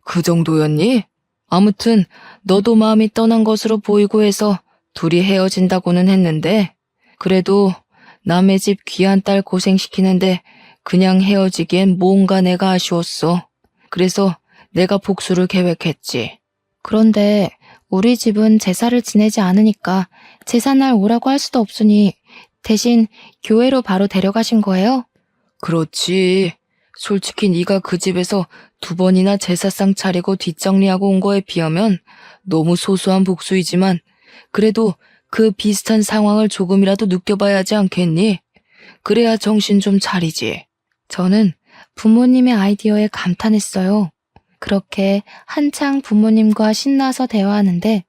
Speaker 1: 그 정도였니? 아무튼 너도 마음이 떠난 것으로 보이고 해서 둘이 헤어진다고는 했는데 그래도 남의 집 귀한 딸 고생시키는데 그냥 헤어지기엔 뭔가 내가 아쉬웠어. 그래서 내가 복수를 계획했지. 그런데 우리 집은 제사를 지내지 않으니까 제사날 오라고 할 수도 없으니 대신 교회로 바로 데려가신 거예요? 그렇지. 솔직히 네가 그 집에서 2번이나 제사상 차리고 뒷정리하고 온 거에 비하면 너무 소소한 복수이지만 그래도 그 비슷한 상황을 조금이라도 느껴봐야 하지 않겠니? 그래야 정신 좀 차리지. 저는 부모님의 아이디어에 감탄했어요. 그렇게 한창 부모님과 신나서 대화하는데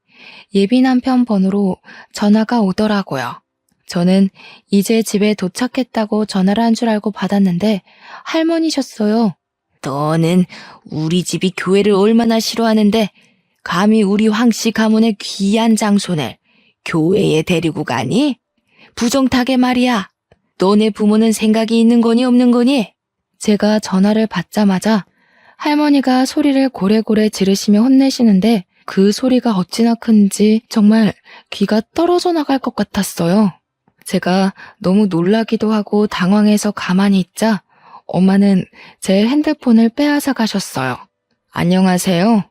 Speaker 1: 예비 남편 번호로 전화가 오더라고요. 저는 이제 집에 도착했다고 전화를 한 줄 알고 받았는데 할머니셨어요. 너는 우리 집이 교회를 얼마나 싫어하는데 감히 우리 황씨 가문의 귀한 장손을 교회에 데리고 가니? 부정타게 말이야. 너네 부모는 생각이 있는 거니 없는 거니? 제가 전화를 받자마자 할머니가 소리를 고래고래 지르시며 혼내시는데 그 소리가 어찌나 큰지 정말 귀가 떨어져 나갈 것 같았어요. 제가 너무 놀라기도 하고 당황해서 가만히 있자 엄마는 제 핸드폰을 빼앗아 가셨어요. 안녕하세요.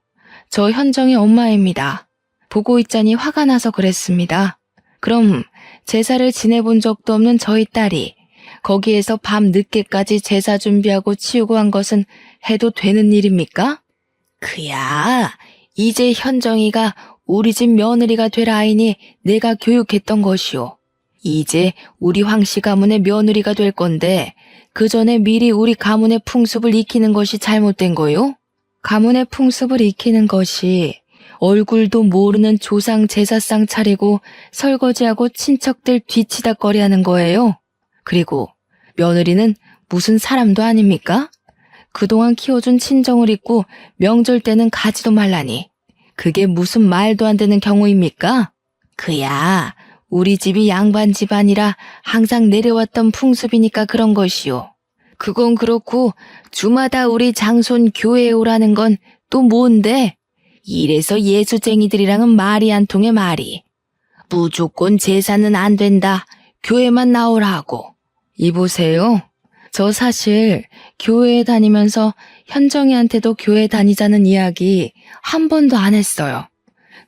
Speaker 1: 저 현정이 엄마입니다. 보고 있자니 화가 나서 그랬습니다. 그럼 제사를 지내본 적도 없는 저희 딸이 거기에서 밤 늦게까지 제사 준비하고 치우고 한 것은 해도 되는 일입니까? 그야, 이제 현정이가 우리 집 며느리가 될 아이니 내가 교육했던 것이오. 이제 우리 황씨 가문의 며느리가 될 건데 그 전에 미리 우리 가문의 풍습을 익히는 것이 잘못된 거요? 가문의 풍습을 익히는 것이 얼굴도 모르는 조상 제사상 차리고 설거지하고 친척들 뒤치다꺼리하는 거예요. 그리고 며느리는 무슨 사람도 아닙니까? 그동안 키워준 친정을 잊고 명절 때는 가지도 말라니. 그게 무슨 말도 안 되는 경우입니까? 그야 우리 집이 양반 집안이라 항상 내려왔던 풍습이니까 그런 것이오. 그건 그렇고 주마다 우리 장손 교회에 오라는 건 또 뭔데? 이래서 예수쟁이들이랑은 말이 안 통해 말이. 무조건 제사는 안 된다. 교회만 나오라고. 이보세요. 저 사실 교회에 다니면서 현정이한테도 교회 다니자는 이야기 한 번도 안 했어요.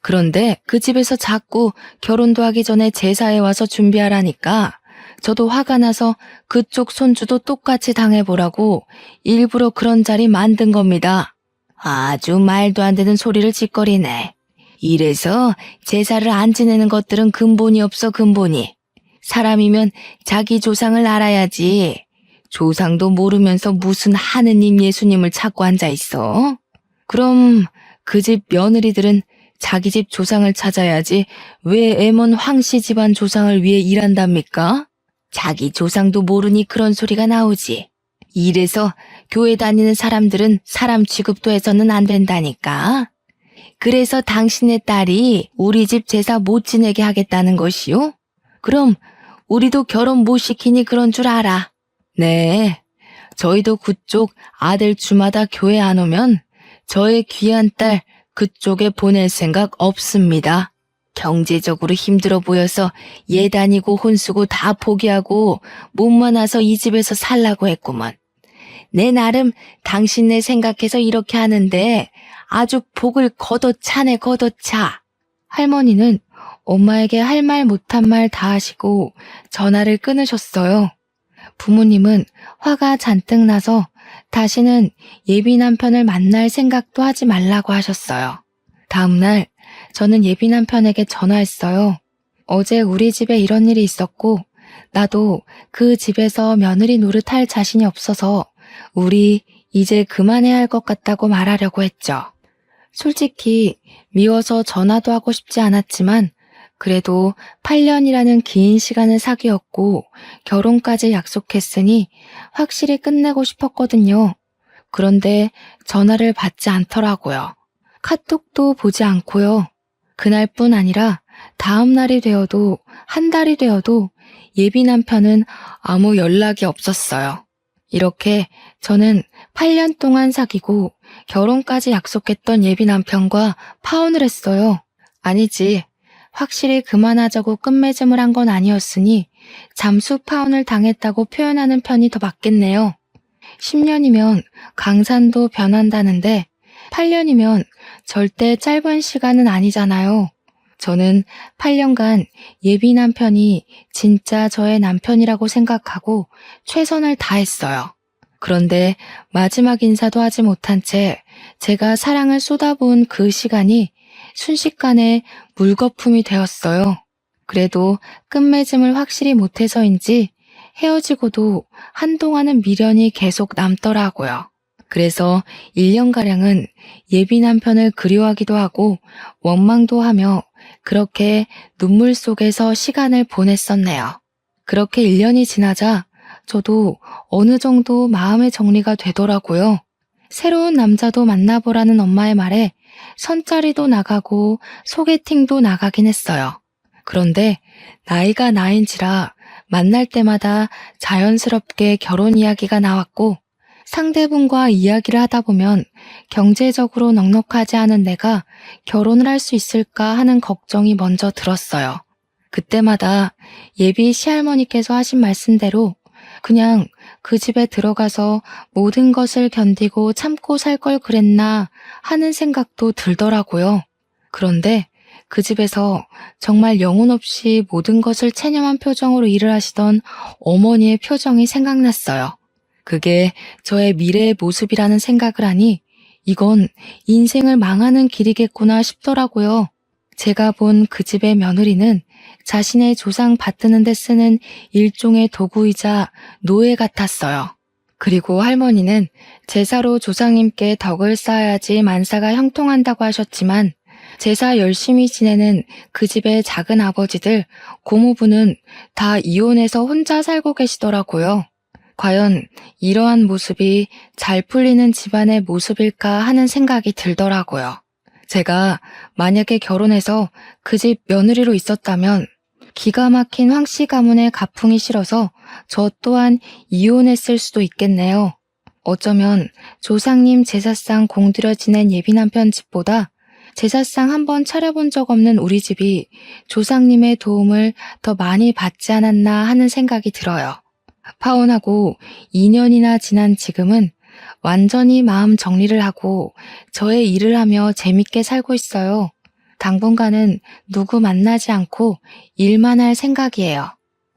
Speaker 1: 그런데 그 집에서 자꾸 결혼도 하기 전에 제사에 와서 준비하라니까 저도 화가 나서 그쪽 손주도 똑같이 당해보라고 일부러 그런 자리 만든 겁니다. 아주 말도 안 되는 소리를 짓거리네. 이래서 제사를 안 지내는 것들은 근본이 없어 근본이. 사람이면 자기 조상을 알아야지. 조상도 모르면서 무슨 하느님 예수님을 찾고 앉아있어? 그럼 그 집 며느리들은 자기 집 조상을 찾아야지 왜 애먼 황씨 집안 조상을 위해 일한답니까? 자기 조상도 모르니 그런 소리가 나오지. 이래서 교회 다니는 사람들은 사람 취급도 해서는 안 된다니까. 그래서 당신의 딸이 우리 집 제사 못 지내게 하겠다는 것이요? 그럼 우리도 결혼 못 시키니 그런 줄 알아. 네, 저희도 그쪽 아들 주마다 교회 안 오면 저의 귀한 딸 그쪽에 보낼 생각 없습니다. 경제적으로 힘들어 보여서 예 다니고 혼쓰고 다 포기하고 몸만 와서 이 집에서 살라고 했구먼. 내 나름 당신네 생각해서 이렇게 하는데 아주 복을 걷어차네 걷어차. 할머니는 엄마에게 할 말 못한 말 다 하시고 전화를 끊으셨어요. 부모님은 화가 잔뜩 나서 다시는 예비 남편을 만날 생각도 하지 말라고 하셨어요. 다음날 저는 예비 남편에게 전화했어요. 어제 우리 집에 이런 일이 있었고 나도 그 집에서 며느리 노릇할 자신이 없어서 우리 이제 그만해야 할 것 같다고 말하려고 했죠. 솔직히 미워서 전화도 하고 싶지 않았지만 그래도 8년이라는 긴 시간을 사귀었고 결혼까지 약속했으니 확실히 끝내고 싶었거든요. 그런데 전화를 받지 않더라고요. 카톡도 보지 않고요. 그날뿐 아니라 다음 날이 되어도 한 달이 되어도 예비 남편은 아무 연락이 없었어요. 이렇게 저는 8년 동안 사귀고 결혼까지 약속했던 예비 남편과 파혼을 했어요. 아니지. 확실히 그만하자고 끝맺음을 한 건 아니었으니 잠수 파혼을 당했다고 표현하는 편이 더 맞겠네요. 10년이면 강산도 변한다는데 8년이면 절대 짧은 시간은 아니잖아요. 저는 8년간 예비 남편이 진짜 저의 남편이라고 생각하고 최선을 다했어요. 그런데 마지막 인사도 하지 못한 채 제가 사랑을 쏟아부은 그 시간이 순식간에 물거품이 되었어요. 그래도 끝맺음을 확실히 못해서인지 헤어지고도 한동안은 미련이 계속 남더라고요. 그래서 1년가량은 예비 남편을 그리워하기도 하고 원망도 하며 그렇게 눈물 속에서 시간을 보냈었네요. 그렇게 1년이 지나자 저도 어느 정도 마음의 정리가 되더라고요. 새로운 남자도 만나보라는 엄마의 말에 선짜리도 나가고 소개팅도 나가긴 했어요. 그런데 나이가 나인지라 만날 때마다 자연스럽게 결혼 이야기가 나왔고 상대분과 이야기를 하다 보면 경제적으로 넉넉하지 않은 내가 결혼을 할 수 있을까 하는 걱정이 먼저 들었어요. 그때마다 예비 시할머니께서 하신 말씀대로 그냥 그 집에 들어가서 모든 것을 견디고 참고 살 걸 그랬나 하는 생각도 들더라고요. 그런데 그 집에서 정말 영혼 없이 모든 것을 체념한 표정으로 일을 하시던 어머니의 표정이 생각났어요. 그게 저의 미래의 모습이라는 생각을 하니 이건 인생을 망하는 길이겠구나 싶더라고요. 제가 본 그 집의 며느리는 자신의 조상 받드는 데 쓰는 일종의 도구이자 노예 같았어요. 그리고 할머니는 제사로 조상님께 덕을 쌓아야지 만사가 형통한다고 하셨지만 제사 열심히 지내는 그 집의 작은 아버지들, 고모부는 다 이혼해서 혼자 살고 계시더라고요. 과연 이러한 모습이 잘 풀리는 집안의 모습일까 하는 생각이 들더라고요. 제가 만약에 결혼해서 그 집 며느리로 있었다면 기가 막힌 황씨 가문의 가풍이 싫어서 저 또한 이혼했을 수도 있겠네요. 어쩌면 조상님 제사상 공들여 지낸 예비 남편 집보다 제사상 한 번 차려본 적 없는 우리 집이 조상님의 도움을 더 많이 받지 않았나 하는 생각이 들어요. 파혼하고 2년이나 지난 지금은 완전히 마음 정리를 하고 저의 일을 하며 재밌게 살고 있어요. 당분간은 누구 만나지 않고 일만 할 생각이에요.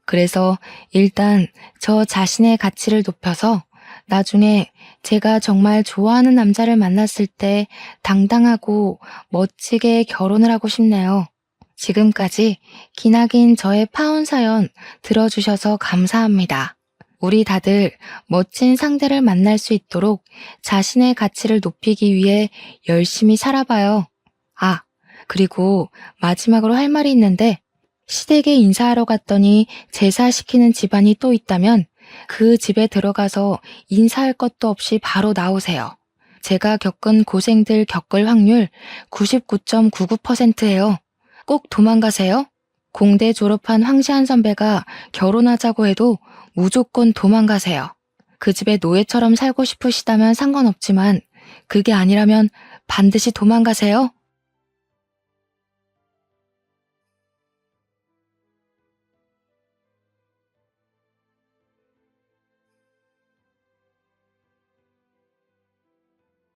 Speaker 1: 그래서 일단 저 자신의 가치를 높여서 나중에 제가 정말 좋아하는 남자를 만났을 때 당당하고 멋지게 결혼을 하고 싶네요. 지금까지 기나긴 저의 파혼 사연 들어주셔서 감사합니다. 우리 다들 멋진 상대를 만날 수 있도록 자신의 가치를 높이기 위해 열심히 살아봐요. 아, 그리고 마지막으로 할 말이 있는데 시댁에 인사하러 갔더니 제사시키는 집안이 또 있다면 그 집에 들어가서 인사할 것도 없이 바로 나오세요. 제가 겪은 고생들 겪을 확률 99.99%예요. 꼭 도망가세요. 공대 졸업한 황시한 선배가 결혼하자고 해도 무조건 도망가세요. 그 집에 노예처럼 살고 싶으시다면 상관없지만 그게 아니라면 반드시 도망가세요.